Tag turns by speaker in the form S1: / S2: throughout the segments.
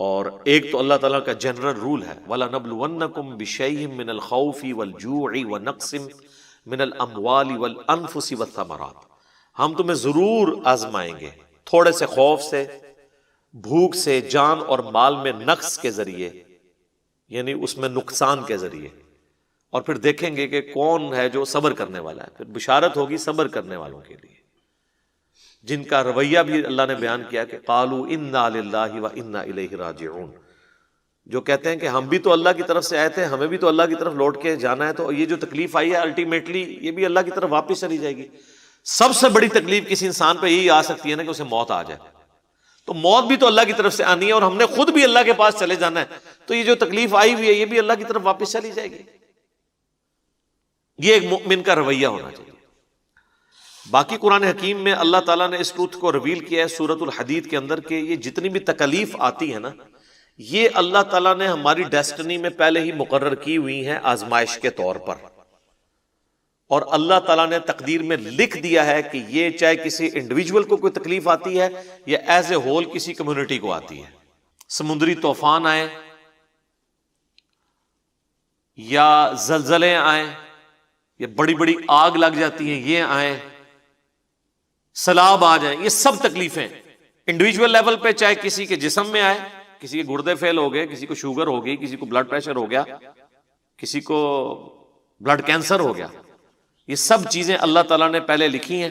S1: اور ایک تو اللہ تعالیٰ کا جنرل رول ہے وَلَنَبْلُوَنَّكُمْ بِشَيْءٍ مِّنَ الْخَوْفِ وَالْجُوعِ وَنَقْصٍ مِّنَ الْأَمْوَالِ وَالْأَنفُسِ وَالثَّمَرَاتِ، ہم تمہیں ضرور آزمائیں گے، تھوڑے سے خوف سے، بھوک سے، جان اور مال میں نقص کے ذریعے، یعنی اس میں نقصان کے ذریعے، اور پھر دیکھیں گے کہ کون ہے جو صبر کرنے والا ہے۔ پھر بشارت ہوگی صبر کرنے والوں کے لیے، جن کا رویہ بھی اللہ نے بیان کیا کہ قالوا انا للہ وانا الیہ راجعون، جو کہتے ہیں کہ ہم بھی تو اللہ کی طرف سے آئے تھے، ہمیں بھی تو اللہ کی طرف لوٹ کے جانا ہے، تو یہ جو تکلیف آئی ہے الٹیمیٹلی یہ بھی اللہ کی طرف واپس چلی جائے گی۔ سب سے بڑی تکلیف کسی انسان پہ یہی آ سکتی ہے نا کہ اسے موت آ جائے، تو موت بھی تو اللہ کی طرف سے آنی ہے، اور ہم نے خود بھی اللہ کے پاس چلے جانا ہے، تو یہ جو تکلیف آئی ہوئی ہے یہ بھی اللہ کی طرف واپس چلی جائے گی۔ یہ ایک مؤمن کا رویہ ہونا چاہیے۔ باقی قرآن حکیم میں اللہ تعالیٰ نے اس ٹروتھ کو ریویل کیا ہے سورۃ الحدید کے اندر کہ یہ جتنی بھی تکلیف آتی ہے نا، یہ اللہ تعالیٰ نے ہماری ڈیسٹنی میں پہلے ہی مقرر کی ہوئی ہیں آزمائش کے طور پر، اور اللہ تعالیٰ نے تقدیر میں لکھ دیا ہے کہ یہ چاہے کسی انڈیویجول کو کوئی تکلیف آتی ہے یا ایز اے ہول کسی کمیونٹی کو آتی ہے، سمندری طوفان آئے یا زلزلے آئیں یا بڑی بڑی آگ لگ جاتی ہیں یہ آئیں، سیلاب آ جائیں، یہ سب تکلیفیں انڈیویجول لیول پہ، چاہے کسی کے جسم میں آئے، کسی کے گردے فیل ہو گئے، کسی کو شوگر ہو گئی، کسی کو بلڈ پریشر ہو گیا، کسی کو بلڈ کینسر ہو گیا، یہ سب چیزیں اللہ تعالیٰ نے پہلے لکھی ہیں۔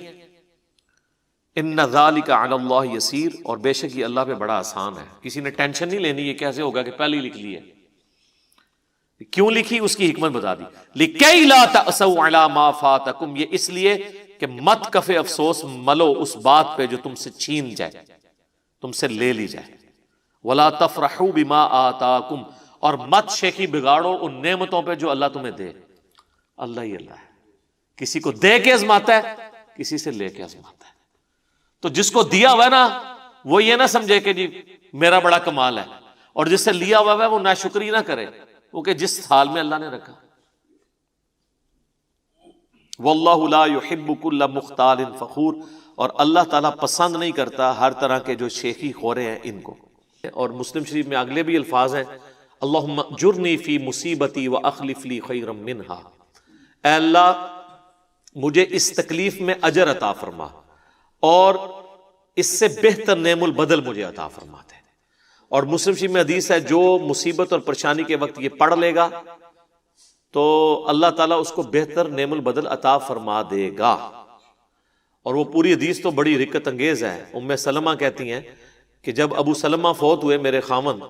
S1: ان ذالک علی اللہ یسیر، اور بے شک یہ اللہ پہ بڑا آسان ہے، کسی نے ٹینشن نہیں لینی یہ کیسے ہوگا کہ پہلے ہی لکھ لی ہے۔ کیوں لکھی اس کی حکمت بتا دی، لِكَيْ لَا تَأْسَوْا عَلَى مَا فَاتَكُمْ، یہ اس لیے کہ مت کفے افسوس ملو اس بات پہ جو تم سے چھین جائے، تم سے لے لی جائے، وَلَا تَفْرَحُوا بِمَا آتَاكُمْ، اور مت شیخی بگاڑو ان نعمتوں پہ جو اللہ تمہیں دے۔ اللہ ہی اللہ ہے، کسی کو دے کے آزماتا ہے، کسی سے لے کے آزماتا ہے، تو جس کو دیا ہوا ہے نا وہ یہ نہ سمجھے کہ جی میرا بڑا کمال ہے، اور جس سے لیا ہوا ہے وہ ناشکری نہ کرے وہ کہ جس حال میں اللہ نے رکھا۔ واللہ لا يحب كل مختال فخور، اور اللہ تعالیٰ پسند نہیں کرتا ہر طرح کے جو شیخی خورے ہیں ان کو۔ اور مسلم شریف میں اگلے بھی الفاظ ہیں، اللہم اجرنی فی مصیبتی واخلف لی خیرا منہا، اے اللہ مجھے اس تکلیف میں اجر عطا فرما اور اس سے بہتر نعم البدل مجھے عطا فرما دے۔ اور مسلم شریف میں حدیث ہے جو مصیبت اور پریشانی کے وقت یہ پڑھ لے گا تو اللہ تعالیٰ اس کو بہتر نعم البدل عطا فرما دے گا۔ اور وہ پوری حدیث تو بڑی رکت انگیز ہے۔ ام سلمہ کہتی ہیں کہ جب ابو سلمہ فوت ہوئے میرے خاوند،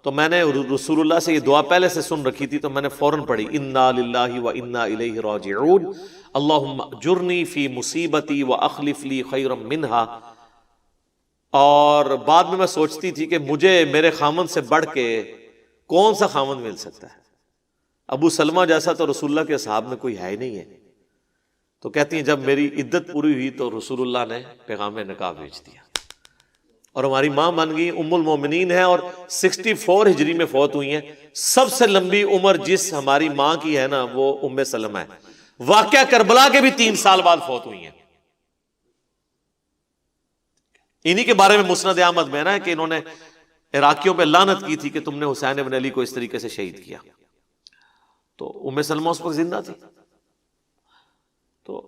S1: تو میں نے رسول اللہ سے یہ دعا پہلے سے سن رکھی تھی، تو میں نے فوراً پڑھی انا للہ وانا الیہ راجعون اللہم اجرنی فی مصیبتی واخلف لی خیرا منہا۔ اور بعد میں سوچتی تھی کہ مجھے میرے خاوند سے بڑھ کے کون سا خاوند مل سکتا ہے، ابو سلمہ جیسا تو رسول اللہ کے اصحاب میں کوئی ہے ہی نہیں ہے۔ تو کہتی ہیں جب میری عدت پوری ہوئی تو رسول اللہ نے پیغام نکاح بھیج دیا، اور ہماری ماں بن گئی، ام المومنین ہے، اور 64 ہجری میں فوت ہوئی ہیں۔ سب سے لمبی عمر جس ہماری ماں کی ہے نا وہ ام سلمہ ہے، واقعہ کربلا کے بھی 3 سال بعد فوت ہوئی ہیں۔ انہی کے بارے میں مسند احمد میں نا کہ انہوں نے عراقیوں پہ لعنت کی تھی کہ تم نے حسین بن علی کو اس طریقے سے شہید کیا، تو ام سلمہ اس وقت زندہ تھی۔ تو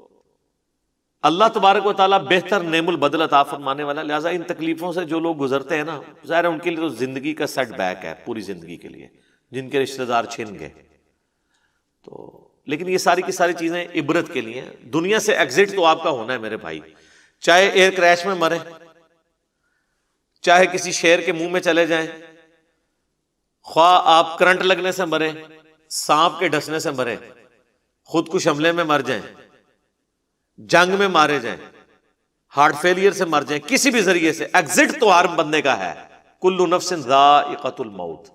S1: اللہ تبارک و تعالیٰ بہتر نعم البدل عطا فرمانے والا، لہٰذا ان تکلیفوں سے جو لوگ گزرتے ہیں نا، ظاہر ہے ان کے لیے تو زندگی کا سیٹ بیک ہے پوری زندگی کے لیے، جن کے رشتہ دار چھن گئے تو، لیکن یہ ساری کی ساری چیزیں عبرت کے لیے ہیں۔ دنیا سے ایگزٹ تو آپ کا ہونا ہے میرے بھائی، چاہے ایئر کریش میں مرے، چاہے کسی شیر کے منہ میں چلے جائیں، خواہ آپ کرنٹ لگنے سے مرے، سانپ کے ڈسنے سے مرے، خودکش حملے میں مر جائیں، جنگ میں مارے جائیں، ہارٹ فیلئر سے مر جائیں، کسی بھی ذریعے سے ایگزٹ تو ہر بندے کا ہے۔ کل نفس ذائقۃ الموت۔